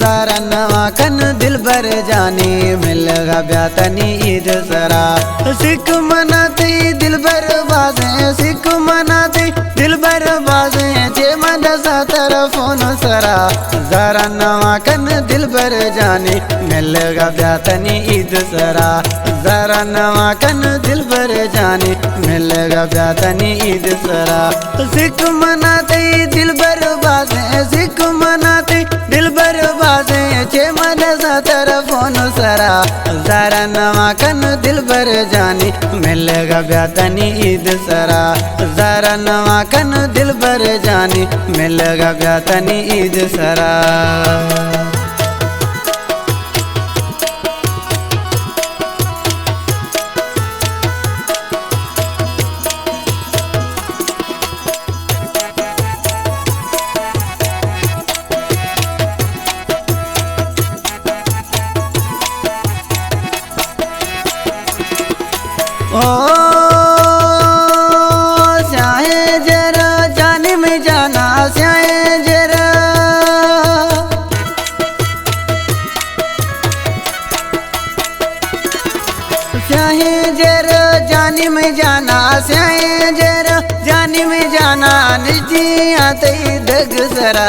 ज़ारा नवा कन दिल भर जानी मिलेगा ब्यातनी ईद सरा सिख मनाते दिल भर बाजे सिख मनाते दिल भर बाजे जे मन सातर फोन सरा ज़ारा नवा कन दिल भर जानी मिलेगा ब्यातनी ईद सरा ज़ारा नवा कन दिल भर जानी मिलेगा ब्यातनी ईद सरा सिख मनाते दिल भर बाजे सिख मनाते दिल भर बाजे चे मन सातर फोन सरा ज़ारा नवा कन दिल भर जानी मिलेगा ब्यातनी ईद सरा ज़ारा नवा कन दिल भर जानी मिलेगा ब्यातनी ईद सरा ओ स्याहे जरा जाने में जाना स्याहे जरा स्याहे जरा जाने में जाना स्याहे जरा जाने में जाना निजी आते दग सरा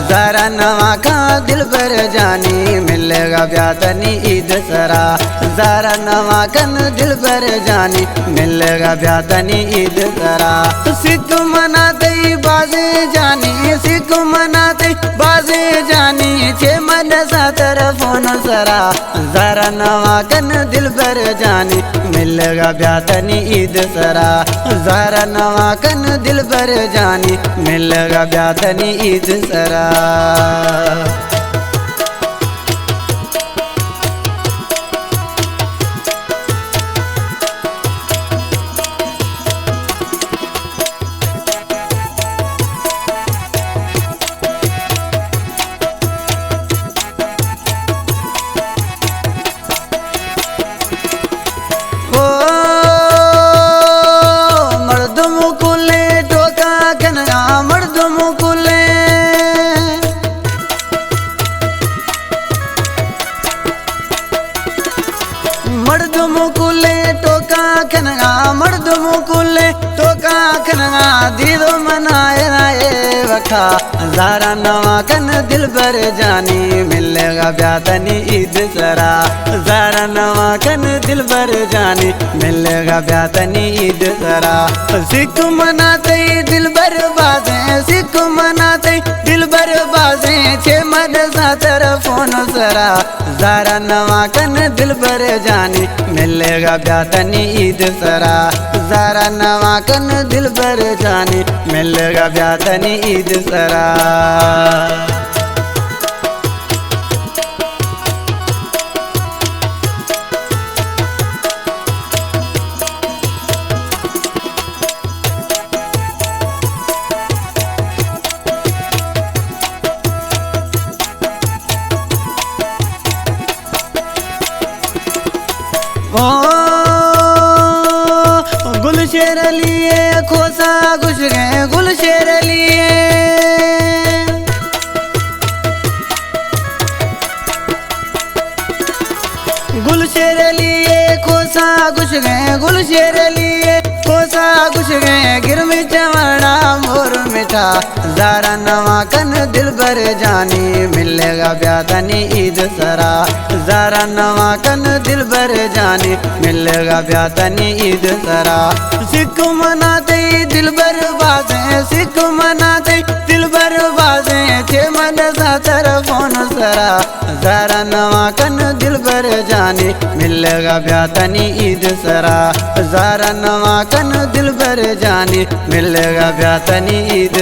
ज़ारा नवा का दिल भर जानी मिलेगा ब्यातनी ईद सरा ज़ारा नवा कन दिल भर जानी मिलेगा ब्यातनी ईद सरा सिख मनाते बाजे जानी सिख मनाते बाजे जानी छे मन सातर फोन सरा ज़ारा नवा कन दिल भर जानी मिलेगा ब्यातनी ईद सरा ज़ारा नवा कन दिल भर जानी मिलेगा ब्यातनी ईद सरा मर्द मुकुले टोका खनगा मर्द मुकुले टोका खनगा दीदो मनाए राए वखा ज़ारा नवा कन दिल भर जानी मिलेगा ब्यातनी ईद सरा ज़ारा नवा कन दिल भर जानी मिलेगा ब्यातनी ईद सरा सिख मनाते दिल भर बाजे सिख मनाते दिल भर बाजे छे मद सातर फोन सरा ज़ारा नवा कन दिल भर जानी मिलेगा ब्यातनी ईद सरा ज़ारा नवा कन दिल भर जानी मिलेगा ब्यातनी ईद सरा ओ गुलशेर लिए खोसा घुस गए गुलशेर लिए गुलशेर लिए खोसा घुस गए गुलशेर लिए खोसा घुस गए गिर में चवड़ा मोर मिठा ज़ारा नवा कन दिल भर जानी मिलेगा ब्यातनी ईद सरा ज़ारा नवा कन दिल भर जानी मिलेगा ब्यातनी ईद सरा सिख मनाते दिल भर बाजे सिख मनाते दिल भर बाजे छे मन सातर फोन सरा ज़ारा नवा कन दिल भर जानी मिलेगा ब्यातनी ईद सरा ज़ारा नवा कन दिल भर जानी मिलेगा ब्यातनी ईद